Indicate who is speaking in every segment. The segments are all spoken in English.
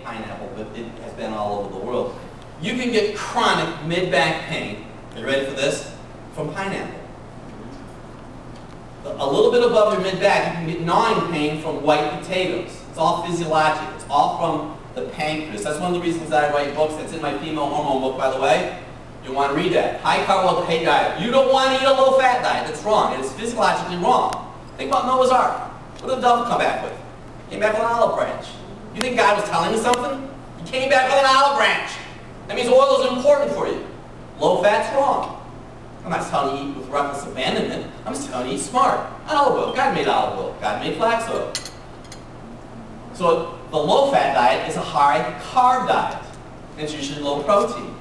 Speaker 1: pineapple, but it has been all over the world. You can get chronic mid-back pain, are you ready for this, from pineapple. A little bit above your mid-back, you can get gnawing pain from white potatoes. It's all physiologic. It's all from the pancreas. That's one of the reasons that I write books. That's in my female hormone book, by the way. You want to read that. High carb, low fat diet. You don't want to eat a low-fat diet. That's wrong. It is physiologically wrong. Think about Noah's Ark. What did the dove come back with? He came back with an olive branch. You think God was telling you something? He came back with an olive branch. That means oil is important for you. Low fat's wrong. I'm not telling you to eat with reckless abandonment. I'm just telling you to eat smart. Olive oil. God made olive oil. God made flax oil. So the low-fat diet is a high-carb diet. And it's usually low protein.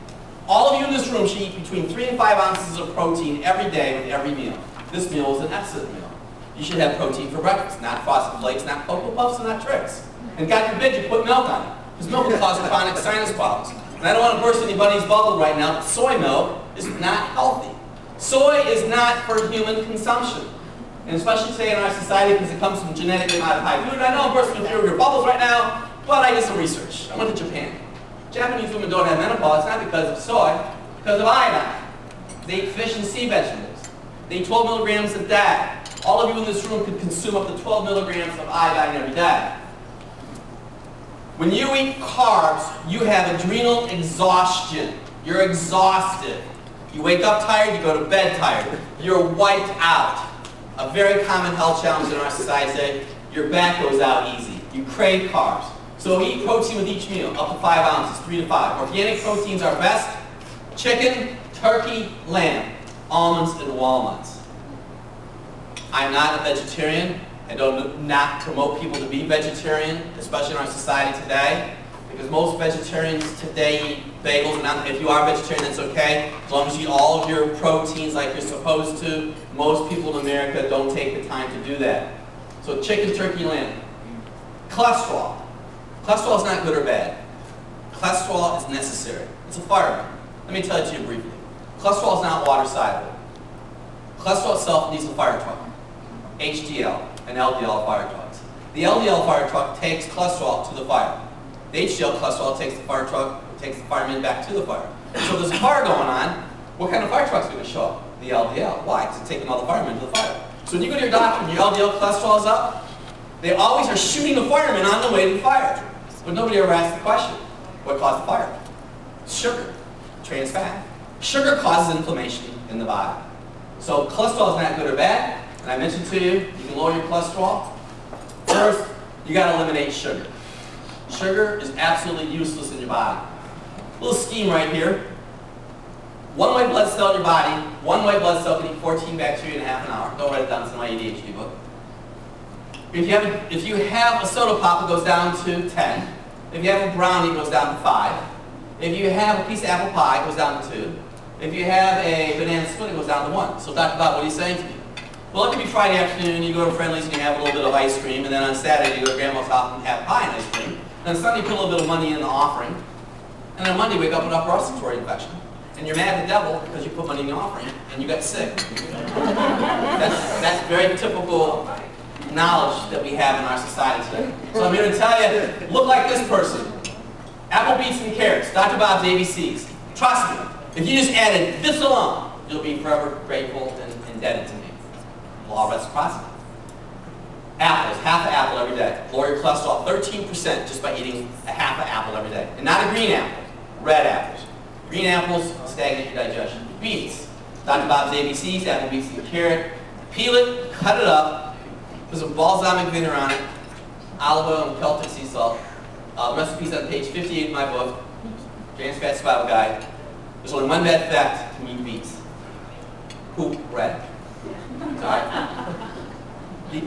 Speaker 1: All of you in this room should eat between 3 and 5 ounces of protein every day with every meal. This meal is an excellent meal. You should have protein for breakfast, not Frosted Flakes, not Cocoa Puffs, and not Trix. And God forbid you put milk on it, because milk will cause chronic sinus problems. And I don't want to burst anybody's bubble right now, but soy milk is not healthy. Soy is not for human consumption. And especially today in our society, because it comes from genetically modified food. I know I'm bursting through your bubbles right now, but I did some research. I went to Japan. Japanese women don't have menopause, not because of soy, because of iodine. They eat fish and sea vegetables. They eat 12 milligrams a day. All of you in this room could consume up to 12 milligrams of iodine every day. When you eat carbs, you have adrenal exhaustion. You're exhausted. You wake up tired, you go to bed tired. You're wiped out. A very common health challenge in our society today, your back goes out easy. You crave carbs. So eat protein with each meal, up to 5 ounces, 3 to 5. Organic proteins are best. Chicken, turkey, lamb, almonds, and walnuts. I'm not a vegetarian. I do not promote people to be vegetarian, especially in our society today, because most vegetarians today eat bagels, and if you are vegetarian, that's okay, as long as you eat all of your proteins like you're supposed to. Most people in America don't take the time to do that. So chicken, turkey, lamb. Cholesterol. Cholesterol is not good or bad. Cholesterol is necessary. It's a fireman. Let me tell it to you briefly. Cholesterol is not water soluble. Cholesterol itself needs a fire truck. HDL and LDL fire trucks. The LDL fire truck takes cholesterol to the fire. The HDL cholesterol takes the fire truck, takes the fireman back to the fire. So there's a fire going on. What kind of fire truck's going to show up? The LDL. Why? Because it's taking all the firemen to the fire. So when you go to your doctor and your LDL cholesterol is up, they always are shooting the firemen on the way to the fire. But nobody ever asks the question, what caused the fire? Sugar, trans fat. Sugar causes inflammation in the body. So cholesterol is not good or bad. And I mentioned to you, you can lower your cholesterol. First, you got to eliminate sugar. Sugar is absolutely useless in your body. Little scheme right here. One white blood cell in your body, one white blood cell can eat 14 bacteria in half an hour. Don't write it down, it's in my ADHD book. If you have a soda pop, it goes down to 10. If you have a brownie, it goes down to 5. If you have a piece of apple pie, it goes down to 2. If you have a banana split, it goes down to 1. So Dr. Bob, what are you saying to me? Well, it could be Friday afternoon, you go to Friendly's and you have a little bit of ice cream, and then on Saturday you go to Grandma's house and have pie and ice cream. And on Sunday you put a little bit of money in the offering. And on Monday you wake up with an upper respiratory infection. And you're mad at the devil because you put money in the offering and you got sick. That's very typical knowledge that we have in our society today. So I'm here to tell you, look like this person. Apple, beets, and carrots, Dr. Bob's ABCs. Trust me, if you just added this alone, you'll be forever grateful and indebted to me. Law of reciprocity. Apples, half an apple every day. Lower your cholesterol 13% just by eating a half an apple every day. And not a green apple, red apples. Green apples stagnate your digestion. Beets, Dr. Bob's ABCs, apple, beets, and carrot. Peel it, cut it up, put some balsamic vinegar on it, olive oil and Celtic sea salt. The recipe's on page 58 of my book, James Fat Survival Guide. There's only one bad fact to eat beets. Poop red. Sorry.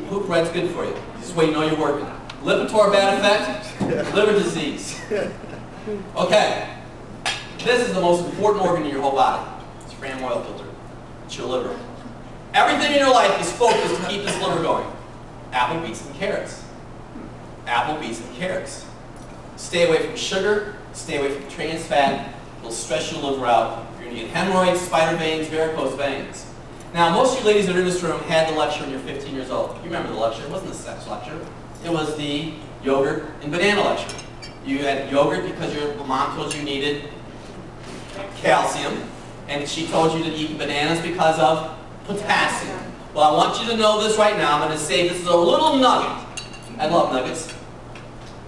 Speaker 1: Poop red's good for you. This is the way you know you're working. Lipitor bad effect, liver disease. Okay. This is the most important organ in your whole body. It's your fram oil filter. It's your liver. Everything in your life is focused to keep this liver going. Apple, beets, and carrots. Apple, beets, and carrots. Stay away from sugar. Stay away from trans fat. It'll stress your liver out. You're going to get hemorrhoids, spider veins, varicose veins. Now, most of you ladies that are in this room had the lecture when you're 15 years old. You remember the lecture. It wasn't the sex lecture. It was the yogurt and banana lecture. You had yogurt because your mom told you needed calcium, and she told you to eat bananas because of potassium. Well, I want you to know this right now. I'm going to say this is a little nugget. I love nuggets.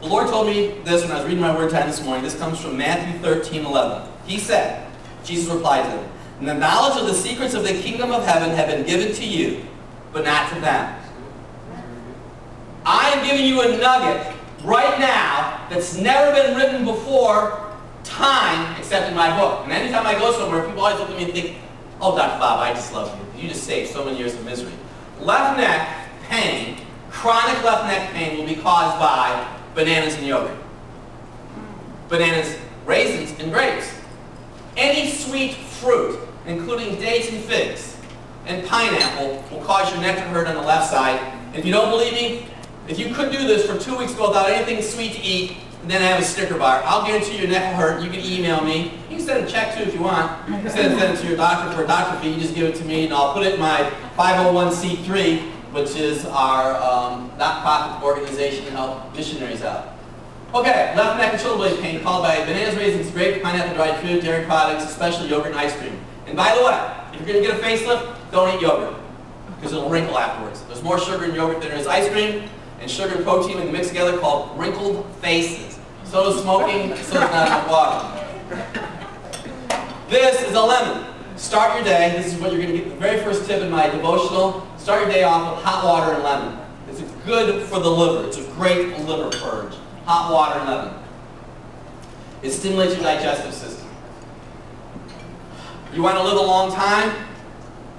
Speaker 1: The Lord told me this when I was reading my word time this morning. This comes from Matthew 13:11. He said, Jesus replied to him, "And the knowledge of the secrets of the kingdom of heaven have been given to you, but not to them." I am giving you a nugget right now that's never been written before time except in my book. And anytime I go somewhere, people always look at me and think, "Oh, Dr. Bob, I just love you. You just saved so many years of misery." Left neck pain, chronic left neck pain, will be caused by bananas and yogurt. Bananas, raisins, and grapes. Any sweet fruit, including dates and figs, and pineapple, will cause your neck to hurt on the left side. If you don't believe me, if you could do this for 2 weeks without anything sweet to eat, and then have a Snicker bar, I'll guarantee your neck will hurt. You can email me. You can send a check too if you want. Instead of sending it to your doctor for a doctor fee, you just give it to me, and I'll put it in my 501c3, which is our not-profit organization to help missionaries out. Okay, left neck and shoulder blade pain caused by bananas, raisins, grapes, pineapple, dried fruit, dairy products, especially yogurt and ice cream. And by the way, if you're going to get a facelift, don't eat yogurt, because it'll wrinkle afterwards. There's more sugar in yogurt than there is ice cream, and sugar and protein when mixed together called wrinkled faces. So is smoking, so is not enough water. This is a lemon. Start your day, this is what you're going to get, the very first tip in my devotional. Start your day off with hot water and lemon. It's good for the liver. It's a great liver purge. Hot water and lemon. It stimulates your digestive system. You want to live a long time?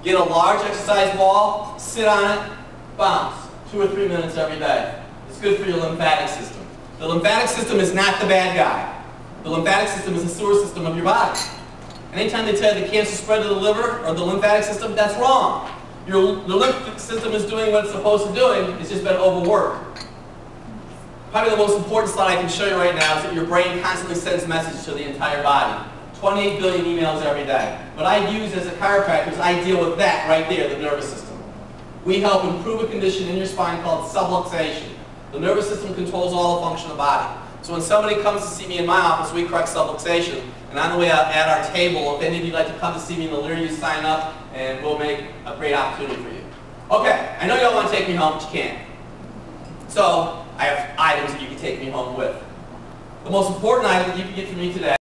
Speaker 1: Get a large exercise ball, sit on it, bounce. 2 or 3 minutes every day. It's good for your lymphatic system. The lymphatic system is not the bad guy. The lymphatic system is the sewer system of your body. Anytime they tell you the cancer spread to the liver or the lymphatic system, that's wrong. Your lymphatic system is doing what it's supposed to do. It's just been overworked. Probably the most important slide I can show you right now is that your brain constantly sends messages to the entire body. 28 billion emails every day. What I use as a chiropractor is I deal with that right there, the nervous system. We help improve a condition in your spine called subluxation. The nervous system controls all the function of the body. So when somebody comes to see me in my office, we correct subluxation. And on the way out at our table, if any of you would like to come to see me in the Lear, you sign up, and we'll make a great opportunity for you. Okay, I know you all want to take me home, but you can't. So I have items that you can take me home with. The most important item that you can get from me today